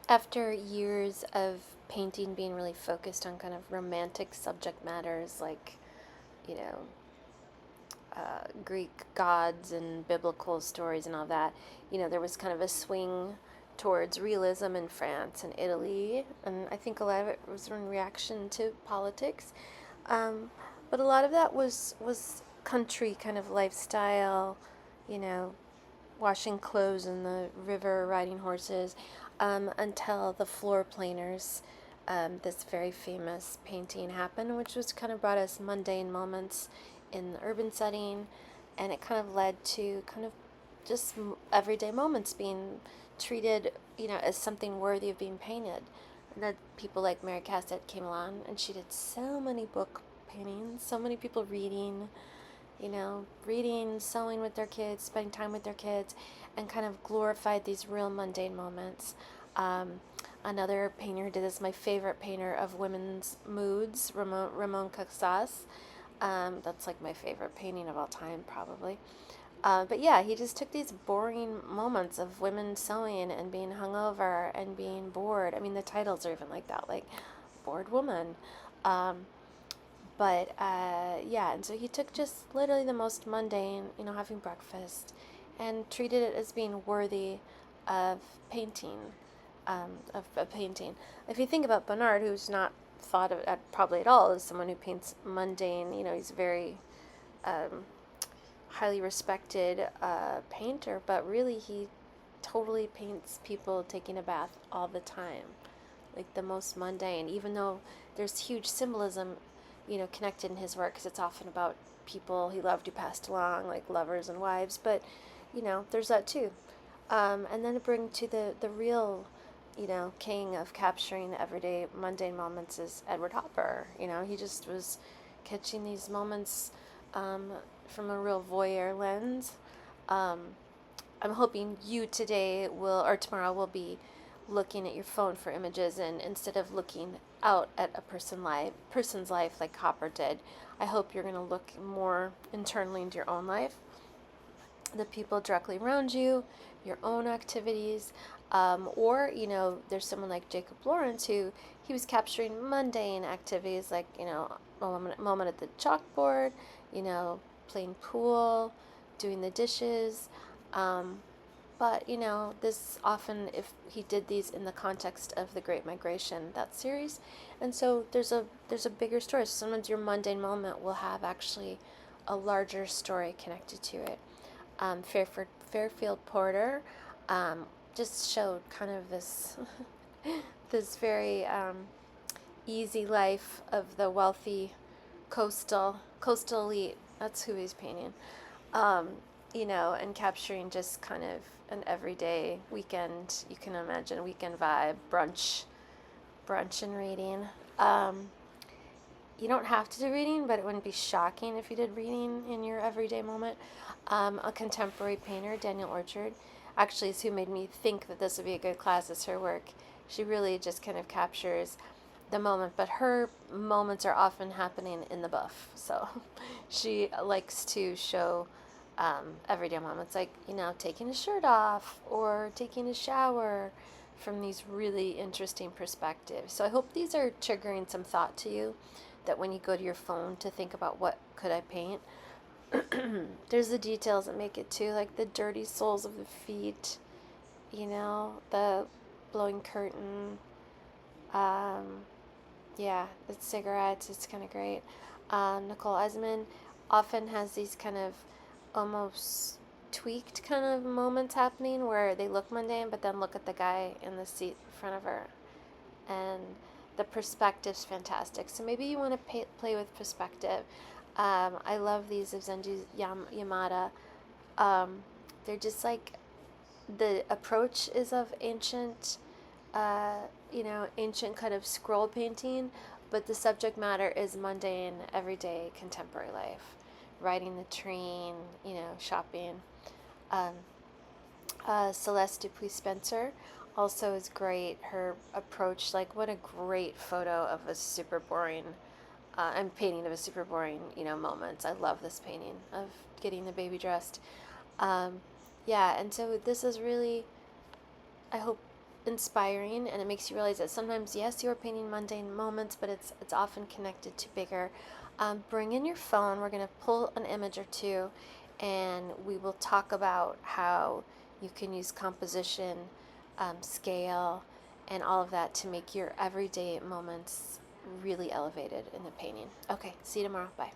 After years of painting being really focused on kind of romantic subject matters like, you know, Greek gods and biblical stories and all that, there was kind of a swing towards realism in France and Italy, and I think a lot of it was in reaction to politics. Um, but a lot of that was country kind of lifestyle, you know, washing clothes in the river, riding horses, until the floor planers, this very famous painting happened, which was kind of brought us mundane moments in the urban setting, and it kind of led to kind of just everyday moments being treated, as something worthy of being painted. And then people like Mary Cassatt came along, and she did so many book paintings, so many people reading, sewing with their kids, spending time with their kids, and kind of glorified these real mundane moments. Um, Another painter did this, my favorite painter of women's moods, Ramon Casas. That's like my favorite painting of all time, probably. But yeah, he just took these boring moments of women sewing and being hungover and being bored. I mean, the titles are even like that, like Bored Woman. Um, but yeah, and so he took just literally the most mundane, having breakfast, and treated it as being worthy of painting, of a painting. If you think about Bonnard, who's not thought of probably at all as someone who paints mundane, he's very um, highly respected painter, but really he totally paints people taking a bath all the time, like the most mundane, even though there's huge symbolism, connected in his work because it's often about people he loved who passed along, like lovers and wives, but, there's that too. And then to bring to the real, king of capturing everyday mundane moments is Edward Hopper. He just was catching these moments um, from a real voyeur lens. Um, I'm hoping you today or tomorrow will be looking at your phone for images, and instead of looking out at a person's life like Hopper did, I hope you're going to look more internally into your own life, the people directly around you, your own activities, or there's someone like Jacob Lawrence who he was capturing mundane activities like a moment at the chalkboard, playing pool, doing the dishes. But this often, if he did these in the context of the Great Migration, that series, and so there's a bigger story. So sometimes your mundane moment will have actually a larger story connected to it. Fairfield Porter just showed kind of this this very easy life of the wealthy coastal elite. That's who he's painting. Um, and capturing just kind of an everyday weekend. You can imagine a weekend vibe, brunch and reading. Um, you don't have to do reading, but it wouldn't be shocking if you did reading in your everyday moment. A contemporary painter, Daniel Orchard, actually is who made me think that this would be a good class. Is her work. She really just kind of captures the moment, but her moments are often happening in the buff. So she likes to show everyday moments, like taking his shirt off or taking a shower, from these really interesting perspectives. So I hope these are triggering some thought to you, that when you go to your phone to think about what could I paint, there's the details that make it too, like the dirty soles of the feet, the blowing curtain, um, yeah, the cigarettes. It's kind of great. Nicole Eisman often has these kind of almost tweaked kind of moments happening where they look mundane, but then look at the guy in the seat in front of her, and the perspective's fantastic. So maybe you want to play with perspective. I love these of Zenji Yamada. They're just like, the approach is of uh, ancient kind of scroll painting, but the subject matter is mundane, everyday, contemporary life. Riding the train, shopping. Um, Celeste Dupuy-Spencer also is great. Her approach, like, what a great photo of a super boring, I'm painting of a super boring, moments. I love this painting of getting the baby dressed. Um, yeah, and so this is really, I hope inspiring, and it makes you realize that sometimes, yes, you're painting mundane moments, but it's often connected to bigger. Bring in your phone. We're going to pull an image or two, and we will talk about how you can use composition, scale, and all of that to make your everyday moments really elevated in the painting. Okay, see you tomorrow. Bye.